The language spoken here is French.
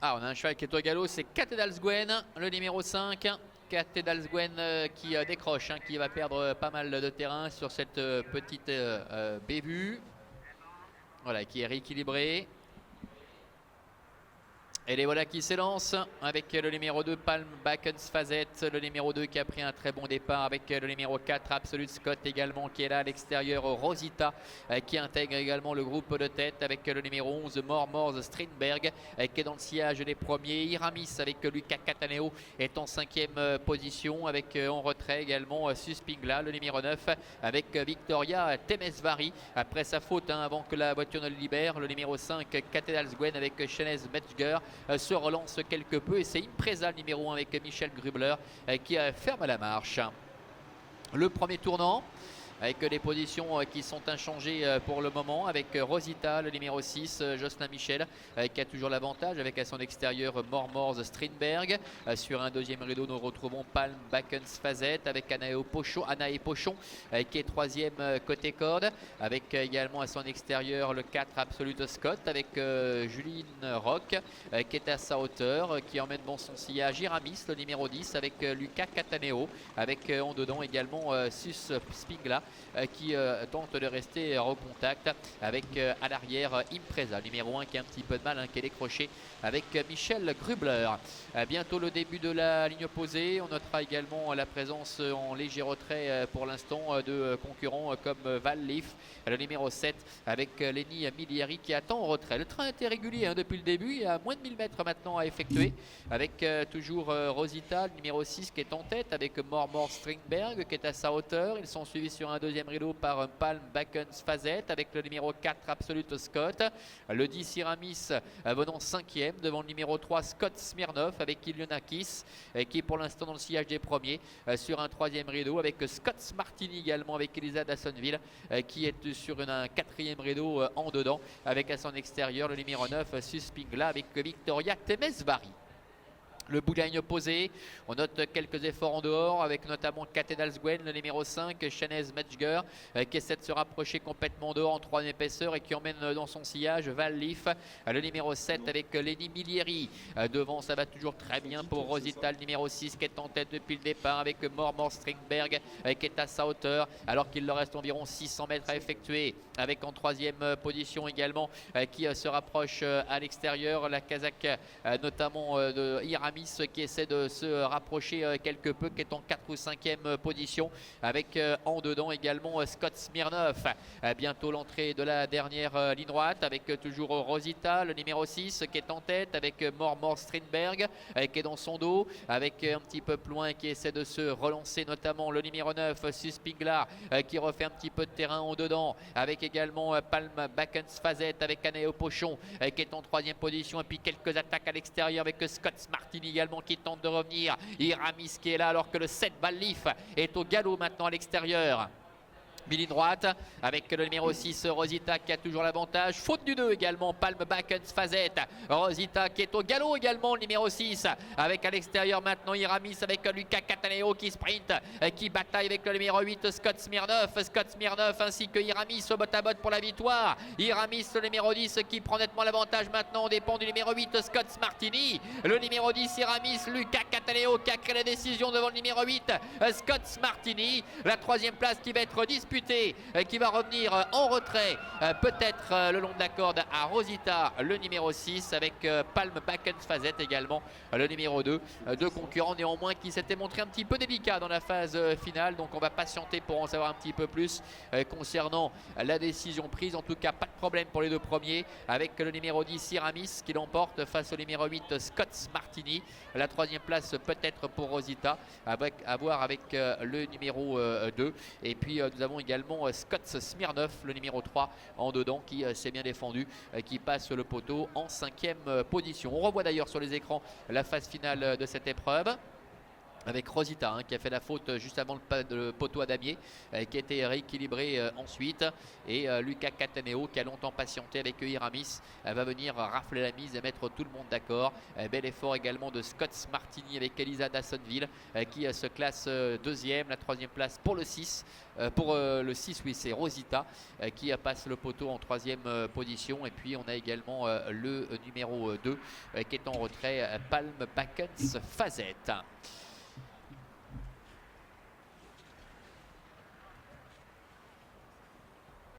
Ah, on a un cheval qui est au galop, c'est Cathedalsgwen, le numéro 5. Cathedalsgwen qui décroche, hein, qui va perdre pas mal de terrain sur cette petite bévue. Voilà, qui est rééquilibré. Et les voilà qui s'élancent avec le numéro 2 Palm Backens Fazette, le numéro 2 qui a pris un très bon départ avec le numéro 4 Absolute Scott également qui est là à l'extérieur, Rosita qui intègre également le groupe de tête avec le numéro 11 Mormors Strindberg qui est dans le sillage des premiers. Iramis avec Luca Cataneo est en 5e position avec en retrait également Suspingla, le numéro 9 avec Victoria Temesvari après sa faute avant que la voiture ne le libère. Le numéro 5 Cathedalsgwen avec Shanez Metzger se relance quelque peu et c'est Impreza le numéro 1 avec Michel Grubler qui ferme la marche. Le premier tournant avec des positions qui sont inchangées pour le moment avec Rosita, le numéro 6, Jocelyn Michel qui a toujours l'avantage avec à son extérieur Mormors Strindberg. Sur un deuxième rideau, nous retrouvons Palm Backens Fazette avec Anae Pochon qui est 3e côté corde avec également à son extérieur le 4 Absolute Scott avec Juline Rock qui est à sa hauteur, qui emmène dans son sillage Iramis, le numéro 10 avec Luca Cataneo avec en dedans également Sus Spingla qui tente de rester en contact avec à l'arrière Impreza, numéro 1 qui a un petit peu de mal, qui est décroché avec Michel Grubler. Bientôt le début de la ligne opposée. On notera également la présence en léger retrait pour l'instant de concurrents comme Val Leaf, le numéro 7 avec Lenny Milieri qui attend en retrait. Le train était régulier depuis le début, il y a moins de 1000 mètres maintenant à effectuer avec toujours Rosita, le numéro 6 qui est en tête avec Mormor Stringberg qui est à sa hauteur. Ils sont suivis sur un deuxième rideau par Palm Backens Fazette avec le numéro 4 Absolute Scott, le 10 Iramis venant 5e devant le numéro 3 Scott Smirnov avec Ilionakis qui est pour l'instant dans le sillage des premiers sur un troisième rideau avec Scott Martini également avec Elisa Dassonville qui est sur un 4e rideau en dedans avec à son extérieur le numéro 9 Suspingla avec Victoria Temesvari. Le bout de la ligne opposée, on note quelques efforts en dehors avec notamment Cathedalsgwen, le numéro 5, Shanez Metzger qui essaie de se rapprocher complètement dehors en 3e épaisseur et qui emmène dans son sillage Val Leaf, le numéro 7 avec Lenny Milieri. Devant, ça va toujours très bien pour Rosita, le numéro 6 qui est en tête depuis le départ avec Mormor Stringberg qui est à sa hauteur alors qu'il leur reste environ 600 mètres à effectuer avec en 3e position également qui se rapproche à l'extérieur la Kazakh notamment de Iramis qui essaie de se rapprocher quelque peu, qui est en 4 ou 5e position avec en dedans également Scott Smirnov. Bientôt l'entrée de la dernière ligne droite avec toujours Rosita, le numéro 6 qui est en tête avec Mormor Strindberg qui est dans son dos avec un petit peu plus loin qui essaie de se relancer notamment le numéro 9 Suspingla qui refait un petit peu de terrain en dedans avec également Palm Backens Fazette avec Anae Pochon qui est en 3e position et puis quelques attaques à l'extérieur avec Scott Martini également qui tente de revenir. Iramis qui est là alors que le 7 Val Leaf est au galop maintenant à l'extérieur. Mille droite avec le numéro 6 Rosita qui a toujours l'avantage. Faute du 2 également Palm Backens Fazette. Rosita qui est au galop également, le numéro 6 avec à l'extérieur maintenant Iramis avec Luca Cataneo qui sprint, qui bataille avec le numéro 8 Scott Smirnov ainsi que Iramis au botte à botte pour la victoire. Iramis le numéro 10 qui prend nettement l'avantage maintenant, on dépend du numéro 8 Scott Martini. Le numéro 10 Iramis, Luca Cataneo qui a créé la décision devant le numéro 8 Scott Martini. La 3e place qui va être disputée qui va revenir en retrait peut-être le long de la corde à Rosita, le numéro 6 avec Palm Backens Fazette également le numéro 2. Deux concurrents néanmoins qui s'étaient montrés un petit peu délicats dans la phase finale, donc on va patienter pour en savoir un petit peu plus concernant la décision prise. En tout cas pas de problème pour les deux premiers avec le numéro 10 Iramis qui l'emporte face au numéro 8 Scott Martini. La 3e place peut-être pour Rosita à voir avec le numéro 2 et puis nous avons également Scott Smirnov, le numéro 3 en dedans qui s'est bien défendu, qui passe le poteau en 5e position. On revoit d'ailleurs sur les écrans la phase finale de cette épreuve. avec Rosita qui a fait la faute juste avant le poteau à damier, qui a été rééquilibré ensuite, et Luca Cataneo qui a longtemps patienté avec Iramis va venir rafler la mise et mettre tout le monde d'accord. Bel effort également de Scott Martini avec Elisa Dassonville qui se classe deuxième. La troisième place pour le 6. Pour le 6, oui, c'est Rosita qui passe le poteau en troisième position. Et puis on a également le numéro 2 qui est en retrait, Palm Backens Fazette.